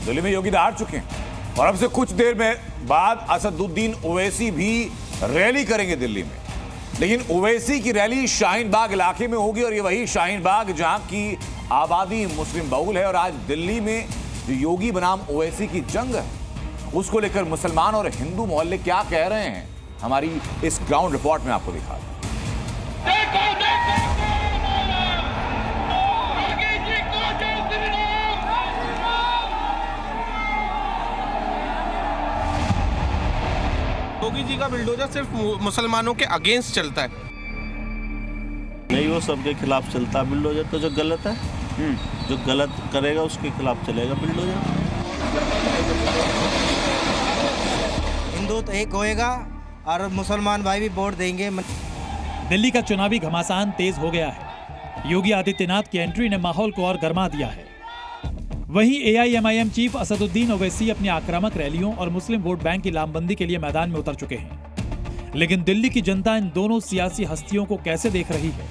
दिल्ली में योगी हार चुके हैं और अब से कुछ देर में बाद असदुद्दीन ओवैसी भी रैली करेंगे दिल्ली में। लेकिन ओवैसी की रैली शाहीन बाग इलाके में होगी और ये वही शाहीन बाग जहां की आबादी मुस्लिम बहुल है। और आज दिल्ली में जो योगी बनाम ओवैसी की जंग है उसको लेकर मुसलमान और हिंदू मोहल्ले क्या कह रहे हैं, हमारी इस ग्राउंड रिपोर्ट में आपको दिखा दें। योगी जी का बिल्डोजर सिर्फ मुसलमानों के अगेंस्ट चलता है। नहीं, वो सबके खिलाफ चलता है बिल्डोजर। तो जो गलत है, जो गलत करेगा उसके खिलाफ चलेगा बिल्डोजर। हिंदू तो एक होएगा और मुसलमान भाई भी वोट देंगे। दिल्ली का चुनावी घमासान तेज हो गया है। योगी आदित्यनाथ की एंट्री ने माहौल को और गर्मा दिया है। वहीं AIMIM चीफ असदुद्दीन ओवैसी अपनी आक्रामक रैलियों और मुस्लिम वोट बैंक की लामबंदी के लिए मैदान में उतर चुके हैं। लेकिन दिल्ली की जनता इन दोनों सियासी हस्तियों को कैसे देख रही है?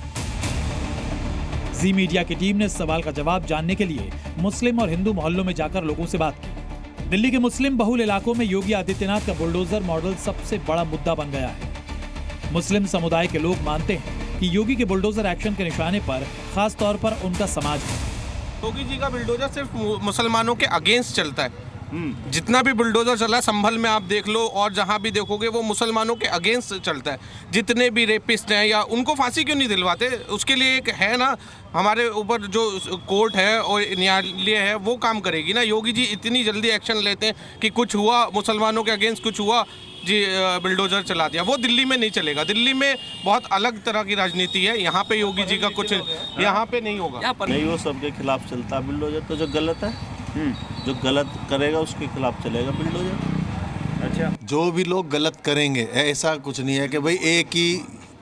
जी मीडिया की टीम ने इस सवाल का जवाब जानने के लिए मुस्लिम और हिंदू मोहल्लों में जाकर लोगों से बात की। दिल्ली के मुस्लिम बहुल इलाकों में योगी आदित्यनाथ का बुलडोजर मॉडल सबसे बड़ा मुद्दा बन गया है। मुस्लिम समुदाय के लोग मानते हैं कि योगी के बुलडोजर एक्शन के निशाने पर खास तौर पर उनका समाज है। योगी जी का बिल्डोजर सिर्फ मुसलमानों के अगेंस्ट चलता है। जितना भी बुलडोजर चला है, संभल में आप देख लो और जहां भी देखोगे वो मुसलमानों के अगेंस्ट चलता है। जितने भी रेपिस्ट हैं या उनको फांसी क्यों नहीं दिलवाते, उसके लिए एक है ना, हमारे ऊपर जो कोर्ट है और न्यायालय है वो काम करेगी ना। योगी जी इतनी जल्दी एक्शन लेते हैं कि कुछ हुआ मुसलमानों के अगेंस्ट, कुछ हुआ जी बिल्डोजर चला दिया। वो दिल्ली में नहीं चलेगा। दिल्ली में बहुत अलग तरह की राजनीति है। यहाँ पे योगी जी का कुछ यहाँ पे नहीं होगा। नहीं, वो सबके खिलाफ चलता है बिल्डोजर। तो जो गलत है, जो गलत करेगा उसके खिलाफ चलेगा बिल्डोजर। अच्छा, जो भी लोग गलत करेंगे, ऐसा कुछ नहीं है कि भाई एक ही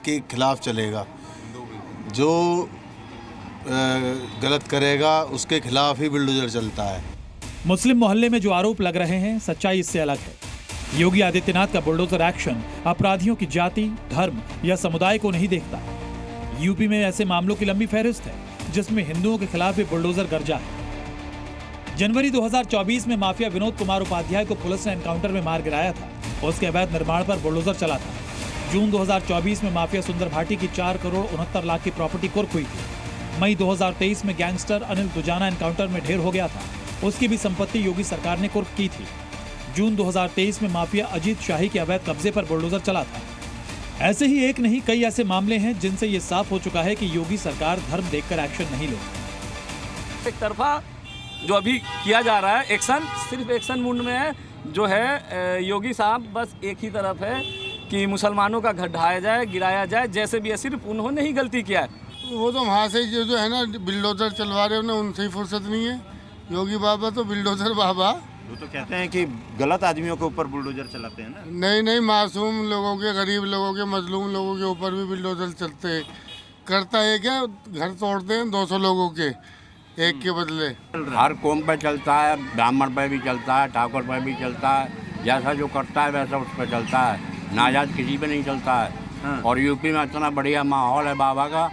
के खिलाफ चलेगा। जो गलत करेगा उसके खिलाफ ही बिल्डोजर चलता है। मुस्लिम मोहल्ले में जो आरोप लग रहे हैं, सच्चाई इससे अलग है। योगी आदित्यनाथ का बुलडोजर एक्शन अपराधियों की जाति, धर्म या समुदाय को नहीं देखता। यूपी में ऐसे मामलों की लंबी फहरिस्त है जिसमें हिंदुओं के खिलाफ भी बुलडोजर गर्जा है। जनवरी 2024 में माफिया विनोद कुमार उपाध्याय को पुलिस ने एनकाउंटर में मार गिराया था। उसके अवैध निर्माण पर बुलडोजर चला था। जून 2024 में माफिया सुंदर भाटी की 4 करोड़ 69 लाख की प्रॉपर्टी कुर्क हुई थी। मई 2023 में गैंगस्टर अनिल दुजाना एनकाउंटर में ढेर हो गया था। उसकी भी संपत्ति योगी सरकार ने कुर्क की थी। जून 2023 में माफिया अजीत शाही के अवैध कब्जे पर बुलडोजर चला था। ऐसे ही एक नहीं, कई ऐसे मामले हैं जिनसे ये साफ हो चुका है कि योगी सरकार धर्म देखकर एक्शन नहीं लेती। एक तरफा जो अभी किया जा रहा है एक्शन, सिर्फ एक्शन मूड में है। जो है योगी साहब बस एक ही तरफ है कि मुसलमानों का घर ढाया जाए, गिराया जाए, जैसे भी है। सिर्फ उन्होंने ही गलती किया है। वो तो वहाँ से जो है ना बिल्डोजर चलवा रहे हैं, उनसे ही फुर्सत नहीं है। योगी बाबा तो बिल्डोजर बाबा। वो तो कहते हैं कि गलत आदमियों के ऊपर बुलडोजर चलाते हैं ना। नहीं, मासूम लोगों के, गरीब लोगों के, मजलूम लोगों के ऊपर भी बिल्डोजर चलते हैं। करता है क्या, घर तोड़ते हैं 200 लोगों के एक के बदले। हर कौम पे चलता है, ब्राह्मण पे भी चलता है, ठाकुर पे भी चलता है। जैसा जो करता है वैसा उस पर चलता है। नाजायज किसी पे नहीं चलता है। और यूपी में इतना बढ़िया माहौल है बाबा का,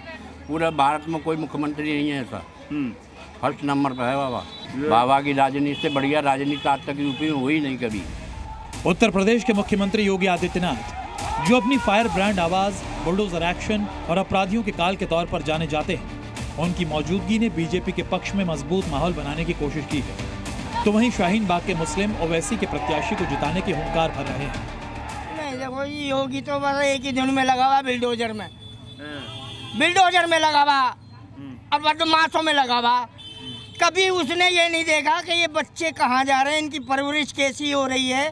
पूरे भारत में कोई मुख्यमंत्री नहीं है ऐसा। फर्स्ट नंबर पर है बाबा। बाबा की राजनीति से बढ़िया राजनीति आज तक यूपी में हुई नहीं कभी। उत्तर प्रदेश के मुख्यमंत्री योगी आदित्यनाथ, जो अपनी फायर ब्रांड आवाज, बुलडोजर एक्शन और अपराधियों के काल के तौर पर जाने जाते हैं, उनकी मौजूदगी ने बीजेपी के पक्ष में मजबूत माहौल बनाने की कोशिश की है। तो वहीं शाहीन बाग के मुस्लिम ओवैसी के प्रत्याशी को जिताने की हुंकार भर रहे हैं। नहीं देखो, योगी तो बस एक ही धुन में लगा हुआ, बिल्डोजर में लगा हुआ और बदमाशों में लगा हुआ। कभी उसने ये नहीं देखा कि ये बच्चे कहाँ जा रहे हैं, इनकी परवरिश कैसी हो रही है,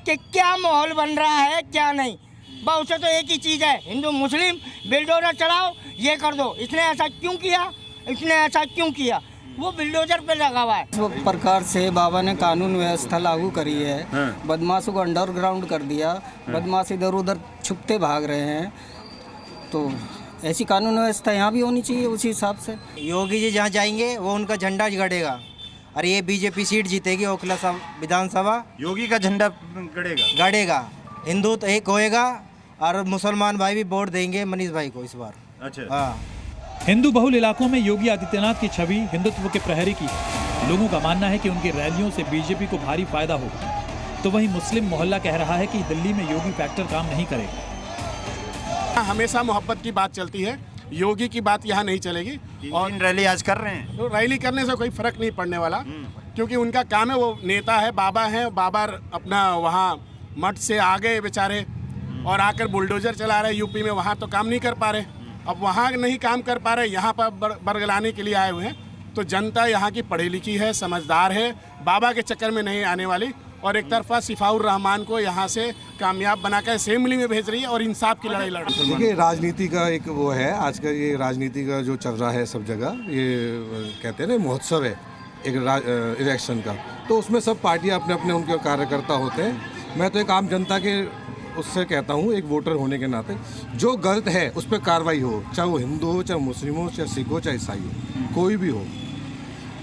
कि क्या माहौल बन रहा है, क्या नहीं। बस उसे तो एक ही चीज़ है, हिंदू मुस्लिम बिल्डोजर चलाओ, ये कर दो। इसने ऐसा क्यों किया, इसने ऐसा क्यों किया, वो बिल्डोजर पे लगा हुआ है। इस प्रकार से बाबा ने कानून व्यवस्था लागू करी है। बदमाशों को अंडरग्राउंड कर दिया। बदमाश इधर उधर छुपते भाग रहे हैं। तो ऐसी कानून व्यवस्था यहाँ भी होनी चाहिए उसी हिसाब से। योगी जी जहाँ जाएंगे वो उनका झंडा गड़ेगा और ये बीजेपी सीट जीतेगी ओखला विधानसभा। योगी का झंडा गड़ेगा। हिंदू तो एक होएगा और मुसलमान भाई भी वोट देंगे मनीष भाई को इस बार। अच्छा। हाँ। हिंदू बहुल इलाकों में योगी आदित्यनाथ की छवि हिंदुत्व के प्रहरी की है। लोगों का मानना है कि उनकी रैलियों से बीजेपी को भारी फायदा होगा। तो वहीं मुस्लिम मोहल्ला कह रहा है कि दिल्ली में योगी फैक्टर काम नहीं करेगा। हमेशा मोहब्बत की बात चलती है, योगी की बात यहाँ नहीं चलेगी। और रैली आज कर रहे हैं तो रैली करने से कोई फर्क नहीं पड़ने वाला, क्योंकि उनका काम है, वो नेता है, बाबा है, बाबा अपना वहाँ मठ से आ गए बेचारे और आकर बुलडोजर चला रहे यूपी में, वहाँ तो काम नहीं कर पा रहे। अब वहाँ नहीं काम कर पा रहे, यहाँ पर बरगलाने के लिए आए हुए हैं। तो जनता यहाँ की पढ़ी लिखी है, समझदार है, बाबा के चक्कर में नहीं आने वाली और एक तरफा सिफाउर रहमान को यहाँ से कामयाब बनाकर असेंबली में भेज रही है और इंसाफ की लड़ाई लड़ रही है। देखिए, राजनीति का एक वो है आज का, ये राजनीति का जो चल रहा है सब जगह, ये कहते हैं ना महोत्सव है एक इलेक्शन का, तो उसमें सब पार्टियां अपने अपने उनके कार्यकर्ता होते हैं। मैं तो एक आम जनता के उससे कहता हूँ, एक वोटर होने के नाते, जो गलत है उस पर कार्रवाई हो, चाहे वो हिंदू हो, चाहे मुस्लिम हो, चाहे सिख हो, चाहे ईसाई हो, कोई भी हो,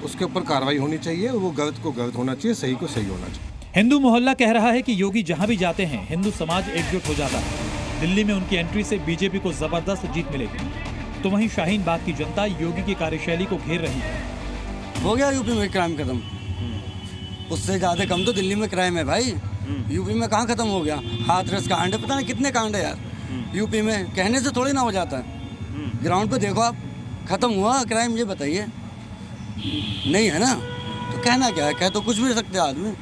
उसके ऊपर कार्रवाई होनी चाहिए। वो गलत को गलत होना चाहिए, सही को सही होना चाहिए। हिंदू मोहल्ला कह रहा है कि योगी जहां भी जाते हैं हिंदू समाज एकजुट हो जाता है। दिल्ली में उनकी एंट्री से बीजेपी को जबरदस्त जीत मिलेगी। तो वहीं शाहीन बाग की जनता योगी की कार्यशैली को घेर रही है। हो गया यूपी में क्राइम खत्म, उससे ज्यादा कम तो दिल्ली में क्राइम है भाई। यूपी में कहाँ खत्म हो गया? हाथरस कांड है, पता नहीं कितने कांड है यार यूपी में, कहने से थोड़ी ना हो जाता है। ग्राउंड पे देखो आप, खत्म हुआ क्राइम, ये बताइए। नहीं है ना, तो कहना क्या है? कह तो कुछ भी सकते आदमी।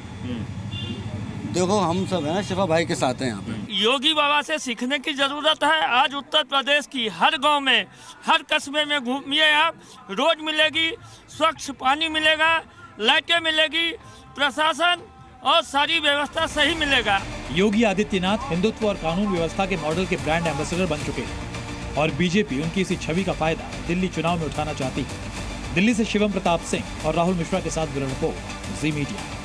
देखो हम सब हैं, शिफा भाई के साथ हैं यहाँ पे। योगी बाबा से सीखने की जरूरत है। आज उत्तर प्रदेश की हर गांव में, हर कस्बे में घूमिए आप, रोड मिलेगी, स्वच्छ पानी मिलेगा, लाइटें मिलेगी, प्रशासन और सारी व्यवस्था सही मिलेगा। योगी आदित्यनाथ हिंदुत्व और कानून व्यवस्था के मॉडल के ब्रांड एम्बेसडर बन चुके हैं और बीजेपी उनकी इसी छवि का फायदा दिल्ली चुनाव में उठाना चाहती है। दिल्ली से शिवम प्रताप सिंह और राहुल मिश्रा के साथ ब्यूरो रिपोर्ट, जी मीडिया।